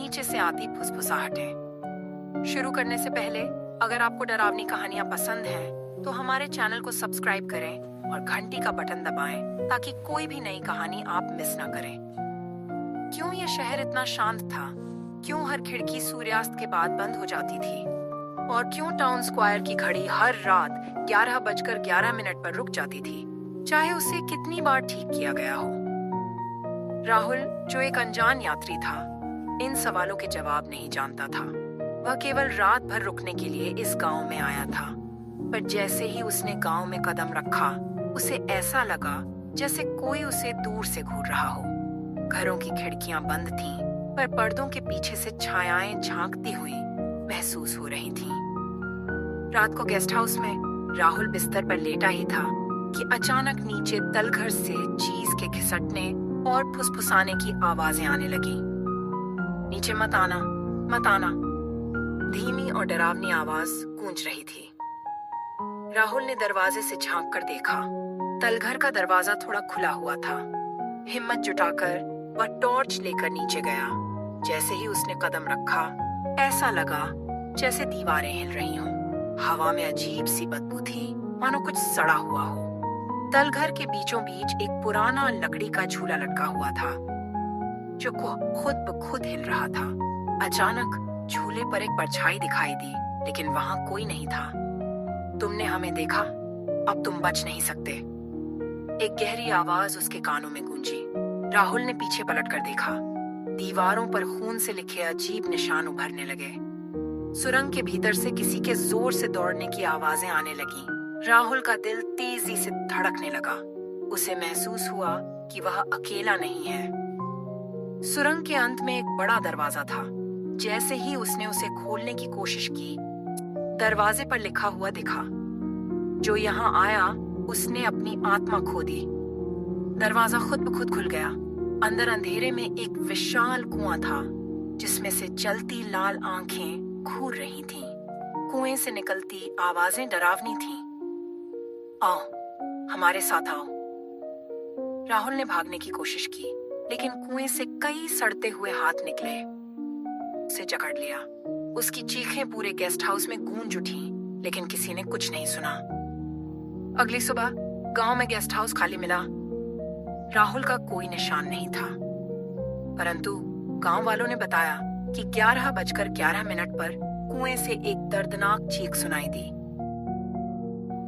नीचे से आती फुसफुसाहटें। शुरू करने से पहले अगर आपको डरावनी कहानियां पसंद हैं, तो हमारे चैनल को सब्सक्राइब करें और घंटी का बटन दबाएं ताकि कोई भी नई कहानी आप मिस ना करें। क्यों यह शहर इतना शांत था? क्यों हर खिड़की सूर्यास्त के बाद बंद हो जाती थी? और क्यों टाउन स्क्वायर की घड़ी हर रात 11:11 पर रुक जाती थी, चाहे उसे कितनी बार ठीक किया गया हो? राहुल, जो एक अनजान यात्री था, इन सवालों के जवाब नहीं जानता था। वह केवल रात भर रुकने के लिए इस गांव में आया था। पर जैसे ही उसने गांव में कदम रखा, उसे ऐसा लगा जैसे कोई उसे दूर से घूर रहा हो। घरों की खिड़कियां बंद थीं, पर पर्दों के पीछे से छायाएं झांकती हुई महसूस हो रही थीं। रात को गेस्ट हाउस में राहुल बिस्तर पर लेटा ही था कि अचानक नीचे तलघर से चीज के घिसटने और फुसफुसाने की आवाजें आने लगी। नीचे मत आना, मत आना, धीमी और डरावनी आवाज गूंज रही थी। राहुल ने दरवाजे से झांक कर देखा। तलघर का दरवाजा थोड़ा खुला हुआ था। हिम्मत जुटाकर वह टॉर्च लेकर नीचे गया। जैसे ही उसने कदम रखा, ऐसा लगा जैसे दीवारें हिल रही हों। हवा में अजीब सी बदबू थी, मानो कुछ सड़ा हुआ हो। तलघर के बीचों बीच एक पुराना लकड़ी का झूला लटका हुआ था, जो खुद ब खुद हिल रहा था। अचानक झूले पर एक परछाई दिखाई दी, लेकिन वहां कोई नहीं था। तुमने हमें देखा, अब तुम बच नहीं सकते। एक गहरी आवाज उसके कानों में गूंजी। राहुल ने पीछे पलटकर देखा। दीवारों पर खून से लिखे अजीब निशान उभरने लगे। सुरंग के भीतर से किसी के जोर से दौड़ने की आवाजें आने लगी। राहुल का दिल तेजी से धड़कने लगा। उसे महसूस हुआ कि वह अकेला नहीं है। सुरंग के अंत में एक बड़ा दरवाजा था। जैसे ही उसने उसे खोलने की कोशिश की, दरवाजे पर लिखा हुआ दिखा, जो यहाँ आया उसने अपनी आत्मा खो दी। दरवाजा खुद ब खुद खुल गया। अंदर अंधेरे में एक विशाल कुआं था, जिसमें से जलती लाल आंखें घूर रही थीं। कुएं से निकलती आवाजें डरावनी थीं। आओ, हमारे साथ आओ। राहुल ने भागने की कोशिश की, लेकिन कुएं से कई सड़ते हुए हाथ निकले, उसे जकड़ लिया। उसकी चीखें पूरे गेस्ट हाउस में गूंज उठी, लेकिन किसी ने कुछ नहीं सुना। अगली सुबह गांव में गेस्ट हाउस खाली मिला। राहुल का कोई निशान नहीं था, परंतु गांव वालों ने बताया कि 11:11 पर कुएं से एक दर्दनाक चीख सुनाई दी।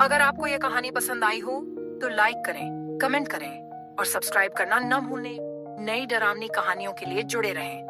अगर आपको यह कहानी पसंद आई हो तो लाइक करें, कमेंट करें और सब्सक्राइब करना न भूलें। नई डरावनी कहानियों के लिए जुड़े रहें।